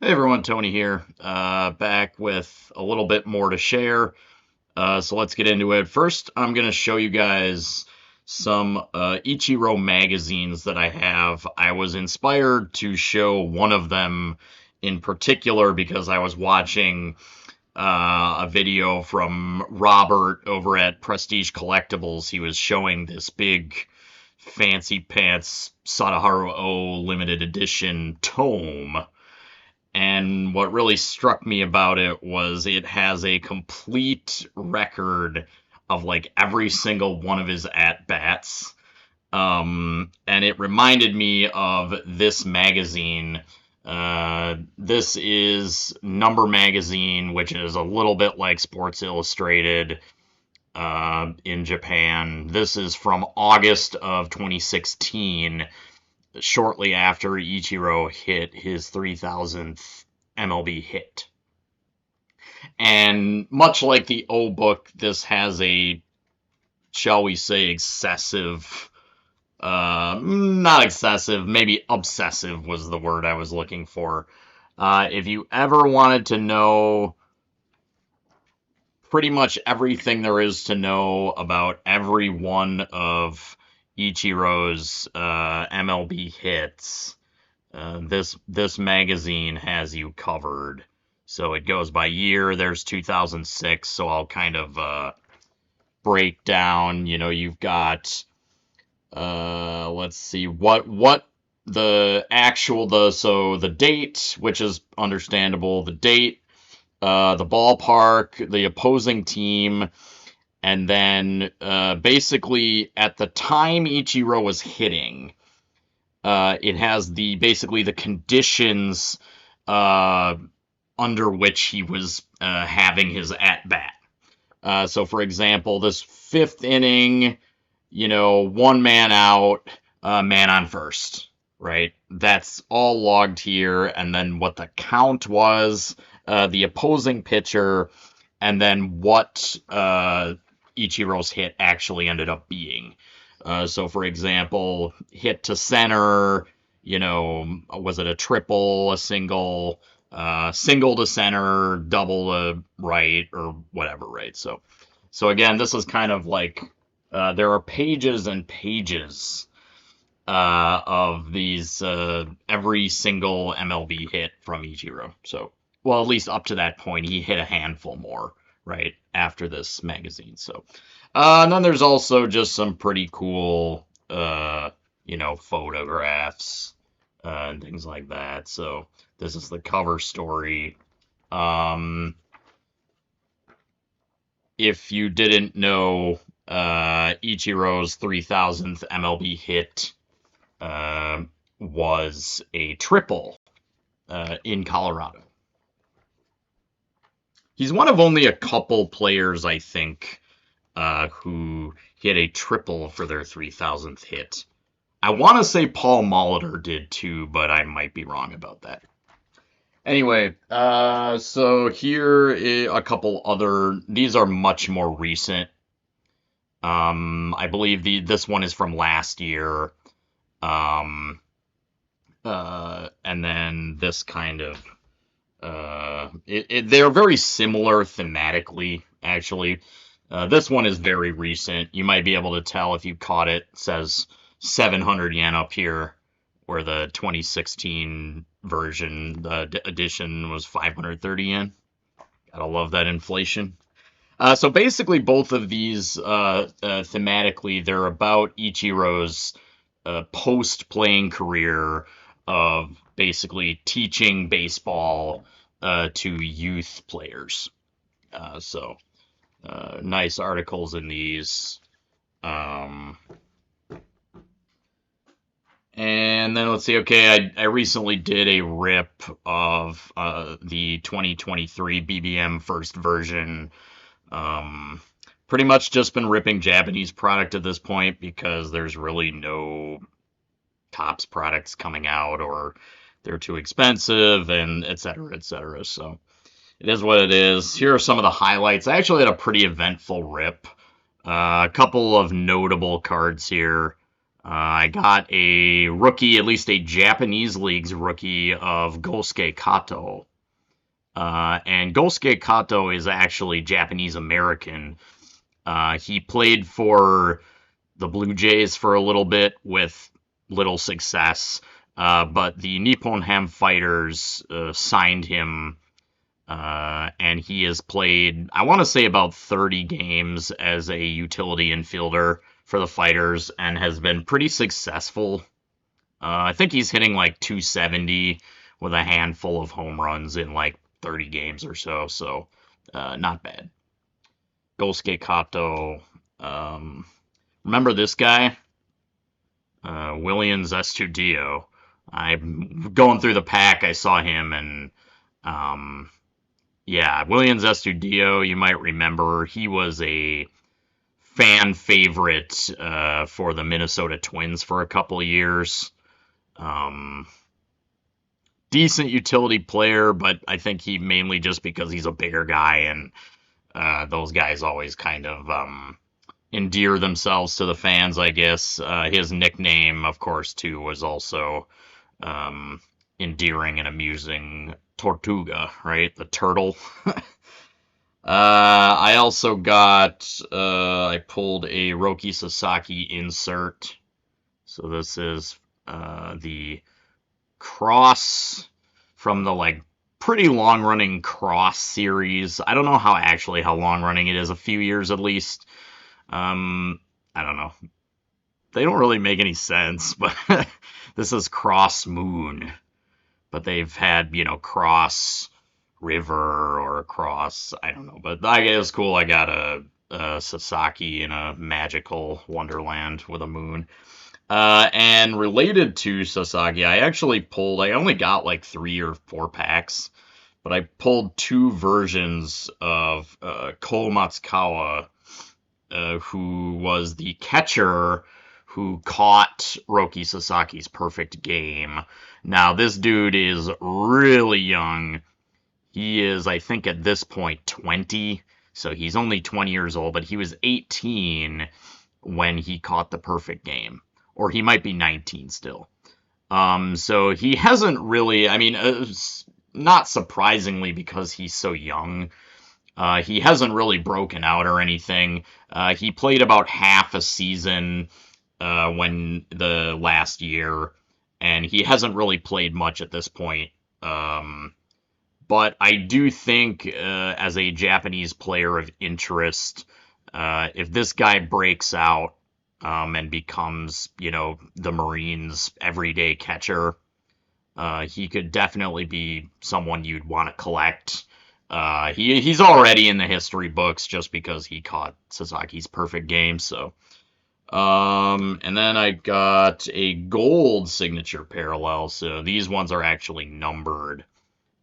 Hey everyone, Tony here, back with a little bit more to share. So let's get into it. First, I'm going to show you guys some Ichiro magazines that I have. I was inspired to show one of them in particular because I was watching a video from Robert over at Prestige Collectibles. He was showing this big fancy pants Sadaharu O limited edition tome. And what really struck me about it was it has a complete record of like every single one of his at bats. And it reminded me of this magazine. This is Number Magazine, which is a little bit like Sports Illustrated in Japan. This is from August of 2016, shortly after Ichiro hit his 3,000th MLB hit. And much like the O book, this has a, shall we say, excessive, not excessive, maybe obsessive was the word I was looking for. If you ever wanted to know pretty much everything there is to know about every one of Ichiro's MLB hits, this magazine has you covered. So it goes by year. There's 2006, so I'll kind of break down. You know, you've got let's see what the date, which is understandable, the date, the ballpark, the opposing team. And then basically at the time Ichiro was hitting, it has basically the conditions under which he was having his at bat. So for example, this fifth inning, one man out, man on first, right? That's all logged here. And then what the count was, the opposing pitcher, and then what Ichiro's hit actually ended up being. So, for example, hit to center, was it a triple, a single, single to center, double to right, or whatever, right? So again, this is kind of like there are pages and pages of these every single MLB hit from Ichiro. So, well, at least up to that point, he hit a handful more, right, after this magazine. So, and then there's also just some pretty cool, photographs and things like that. So, this is the cover story. If you didn't know, Ichiro's 3,000th MLB hit was a triple in Colorado. He's one of only a couple players, I think, who hit a triple for their 3,000th hit. I want to say Paul Molitor did too, but I might be wrong about that. Anyway, so here a couple other. These are much more recent. I believe this one is from last year. And then this kind of. They're very similar thematically, actually. This one is very recent. You might be able to tell if you caught it. It says 700 yen up here, where the 2016 version, the edition, was 530 yen. Gotta love that inflation. So basically, both of these, thematically, they're about Ichiro's post-playing career of basically teaching baseball to youth players. So nice articles in these. And then let's see. Okay, I recently did a rip of the 2023 BBM first version. Pretty much just been ripping Japanese product at this point because there's really no Topps products coming out, or they're too expensive, and et cetera, et cetera. So it is what it is. Here are some of the highlights. I actually had a pretty eventful rip. A couple of notable cards here. I got a rookie, at least a Japanese League's rookie of Gosuke Kato. And Gosuke Kato is actually Japanese American. He played for the Blue Jays for a little bit with little success, but the Nippon Ham Fighters signed him, and he has played, I want to say, about 30 games as a utility infielder for the Fighters and has been pretty successful. I think he's hitting like 270 with a handful of home runs in like 30 games or so, so not bad. Gosuke Kato. Remember this guy? Williams Estudio. I'm going through the pack. I saw him, and um, yeah, Williams Estudio. You might remember he was a fan favorite for the Minnesota Twins for a couple of years. Um, Decent utility player, but I think he mainly just because he's a bigger guy, and those guys always kind of endear themselves to the fans, I guess. His nickname, of course, too, was also endearing and amusing. Tortuga, right? The turtle. I also got, I pulled a Roki Sasaki insert. So this is the cross from the like pretty long running cross series. I don't know how long running it is, a few years at least. I don't know. They don't really make any sense, but this is Cross Moon. But they've had, Cross River or Cross, I don't know. But I guess it's cool. I got a Sasaki in a magical wonderland with a moon. And related to Sasaki, I only got like 3 or 4 packs, but I pulled 2 versions of Ko Matsukawa, who was the catcher who caught Roki Sasaki's perfect game. Now, this dude is really young. He is, I think, at this point 20, so he's only 20 years old, but he was 18 when he caught the perfect game. Or he might be 19 still. So he hasn't really, I mean, not surprisingly because he's so young, he hasn't really broken out or anything. He played about half a season when the last year, and he hasn't really played much at this point. But I do think, as a Japanese player of interest, if this guy breaks out and becomes, the Marines' everyday catcher, he could definitely be someone you'd want to collect. He's already in the history books just because he caught Sasaki's perfect game. So, and then I got a gold signature parallel. So these ones are actually numbered.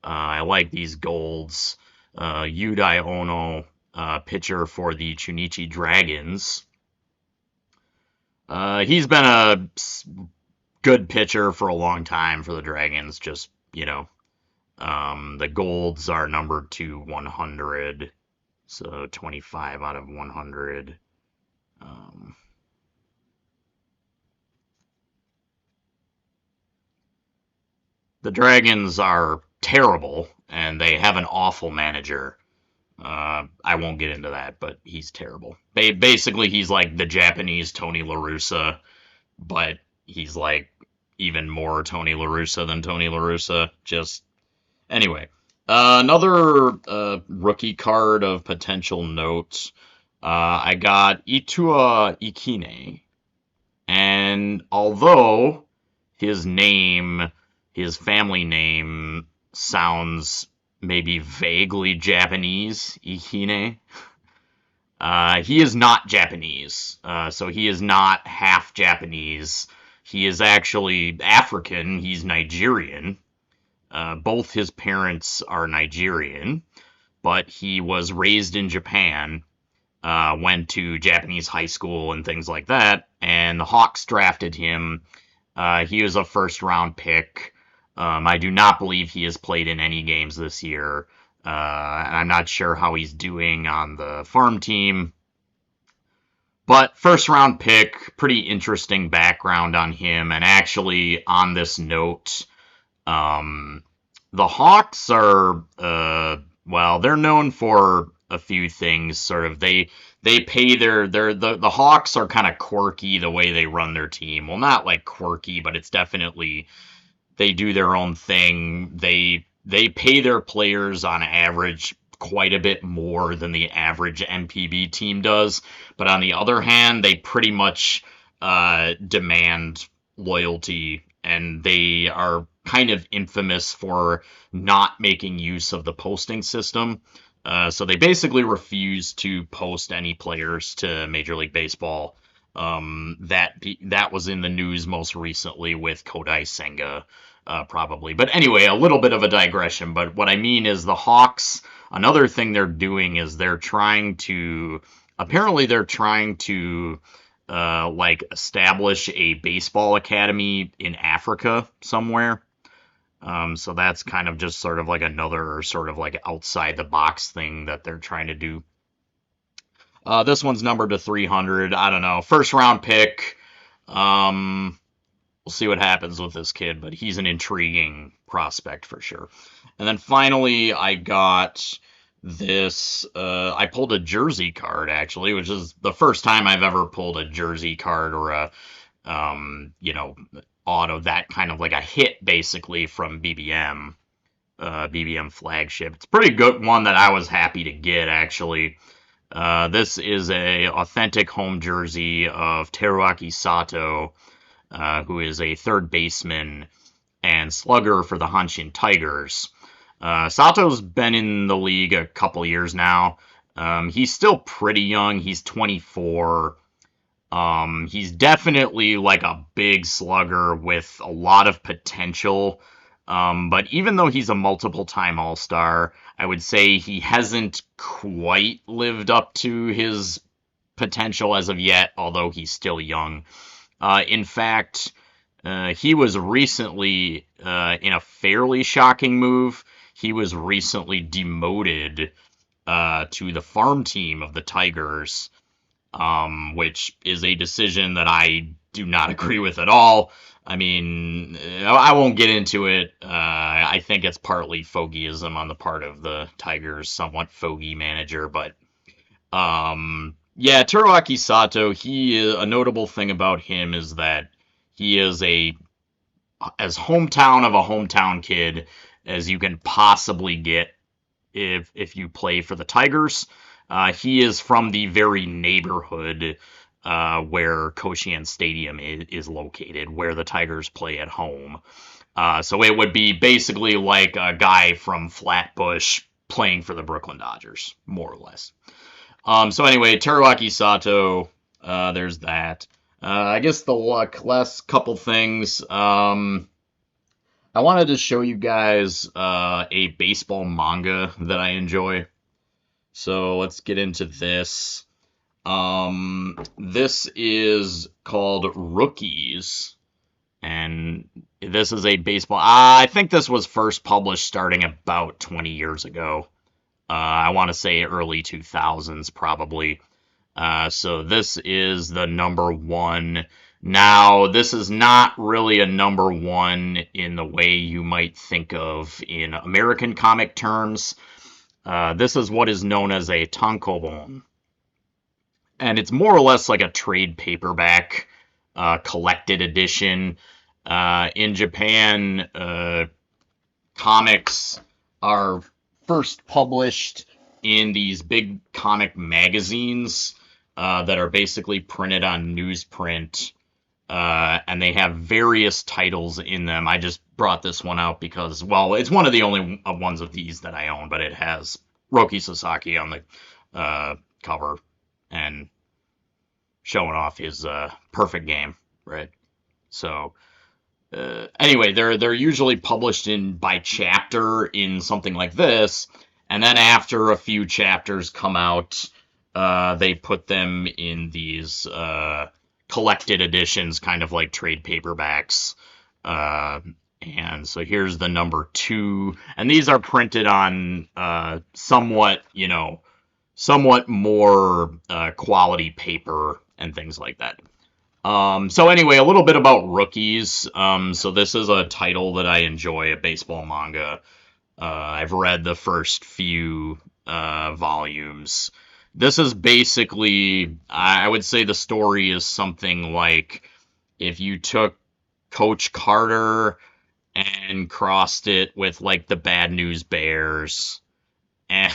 I like these golds. Yudai Ono, pitcher for the Chunichi Dragons. He's been a good pitcher for a long time for the Dragons. Just, the golds are numbered to 100, so 25 out of 100. The Dragons are terrible, and they have an awful manager. I won't get into that, but he's terrible. Basically, he's like the Japanese Tony La Russa, but he's like even more Tony La Russa than Tony La Russa. Just anyway, another rookie card of potential note. I got Itua Ikine, and although his family name sounds maybe vaguely Japanese, Ikine, he is not Japanese. So he is not half Japanese. He is actually African. He's Nigerian. Both his parents are Nigerian, but he was raised in Japan, went to Japanese high school and things like that, and the Hawks drafted him. He was a first-round pick. I do not believe he has played in any games this year. I'm not sure how he's doing on the farm team, But first round pick, pretty interesting background on him. And actually, on this note, um, the Hawks are, well, they're known for a few things. Sort of, they pay the Hawks are kind of quirky the way they run their team. Well, not like quirky, but it's definitely they do their own thing. They pay their players on average quite a bit more than the average MPB team does. But on the other hand, they pretty much demand loyalty, and they are kind of infamous for not making use of the posting system. So they basically refuse to post any players to Major League Baseball. That was in the news most recently with Kodai Senga, probably. But anyway, a little bit of a digression. But what I mean is the Hawks. Another thing they're doing is they're trying to. Apparently, they're trying to like establish a baseball academy in Africa somewhere. So that's kind of just sort of like another sort of like outside the box thing that they're trying to do. This one's numbered to 300. I don't know. First round pick. We'll see what happens with this kid, but he's an intriguing prospect for sure. And then finally, I got this. I pulled a jersey card actually, which is the first time I've ever pulled a jersey card or a, auto, that kind of like a hit basically from BBM, BBM flagship. It's a pretty good one that I was happy to get actually. This is a authentic home jersey of Teruaki Sato, who is a third baseman and slugger for the Hanshin Tigers. Sato's been in the league a couple years now. He's still pretty young. He's 24. He's definitely like a big slugger with a lot of potential. But even though he's a multiple-time All-Star, I would say he hasn't quite lived up to his potential as of yet, although he's still young. In fact, he was recently, in a fairly shocking move, he was recently demoted to the farm team of the Tigers, which is a decision that I do not agree with at all. I mean, I won't get into it. I think it's partly fogeyism on the part of the Tigers' somewhat fogey manager, but yeah, Teruaki Sato, a notable thing about him is that he is as hometown of a hometown kid as you can possibly get if you play for the Tigers. He is from the very neighborhood where Koshien Stadium is located, where the Tigers play at home. So it would be basically like a guy from Flatbush playing for the Brooklyn Dodgers, more or less. So anyway, Teruaki Sato, there's that. I guess the last couple things. I wanted to show you guys a baseball manga that I enjoy. So let's get into this. This is called Rookies, and this is a baseball. I think this was first published starting about 20 years ago. I want to say early 2000s probably. So this is the number one. Now, this is not really a number one in the way you might think of in American comic terms. This is what is known as a tankobon. And it's more or less like a trade paperback collected edition. In Japan, comics are first published in these big comic magazines that are basically printed on newsprint, and they have various titles in them. I just brought this one out because, well, it's one of the only ones of these that I own, but it has Roki Sasaki on the cover and showing off his perfect game, right? So anyway, they're usually published by chapter in something like this, and then after a few chapters come out, they put them in these collected editions, kind of like trade paperbacks. And so here's the number 2, and these are printed on somewhat more quality paper and things like that. So anyway, a little bit about Rookies. So this is a title that I enjoy, a baseball manga. I've read the first few volumes. This is basically, I would say the story is something like if you took Coach Carter and crossed it with like the Bad News Bears. And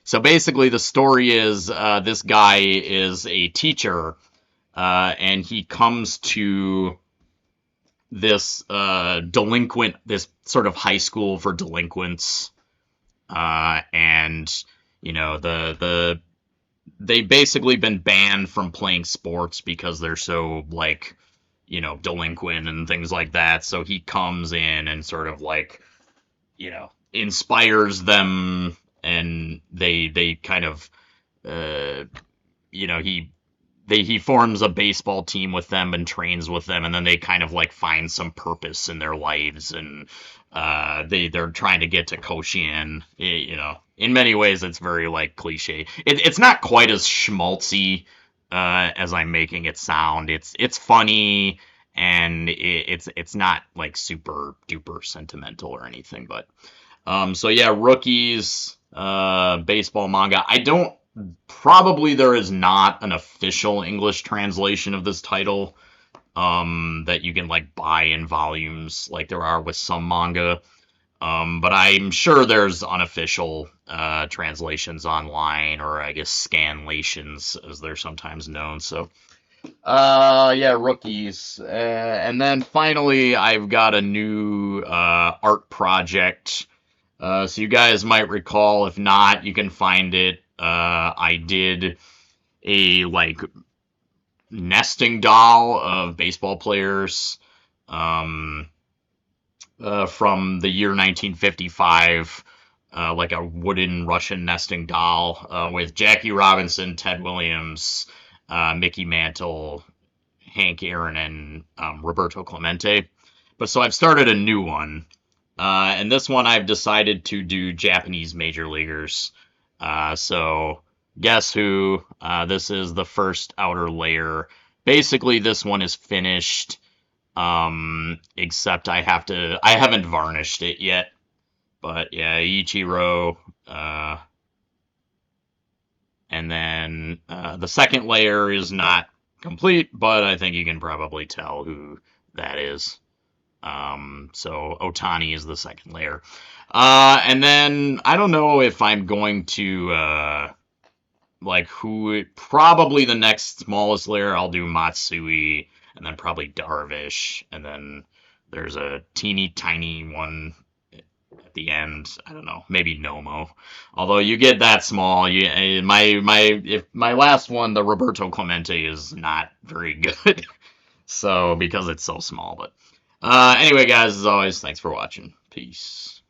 so basically, the story is this guy is a teacher, and he comes to this delinquent, this sort of high school for delinquents, and they've basically been banned from playing sports because they're so like delinquent and things like that. So he comes in and sort of like inspires them, and they kind of uh, he he forms a baseball team with them and trains with them, and then they kind of like find some purpose in their lives, and they're trying to get to Koshien. In many ways it's very like cliche. It's not quite as schmaltzy as I'm making it sound. It's funny, and it's not like super duper sentimental or anything, but so yeah, Rookies, baseball manga. I don't Probably there is not an official English translation of this title that you can like buy in volumes like there are with some manga. But I'm sure there's unofficial translations online, or I guess scanlations as they're sometimes known. So yeah, Rookies. And then finally I've got a new art project. So you guys might recall, if not, you can find it. I did a like nesting doll of baseball players from the year 1955, like a wooden Russian nesting doll with Jackie Robinson, Ted Williams, Mickey Mantle, Hank Aaron, and Roberto Clemente. But so I've started a new one. And this one I've decided to do Japanese major leaguers. So guess who? This is the first outer layer. Basically, this one is finished. Except I haven't varnished it yet. But yeah, Ichiro. And then the second layer is not complete, but I think you can probably tell who that is. So Otani is the second layer. And then I don't know if I'm going to probably the next smallest layer I'll do Matsui, and then probably Darvish, and then there's a teeny tiny one at the end. I don't know, maybe Nomo. Although you get that small, my last one, the Roberto Clemente, is not very good. So because it's so small, but anyway, guys, as always, thanks for watching. Peace.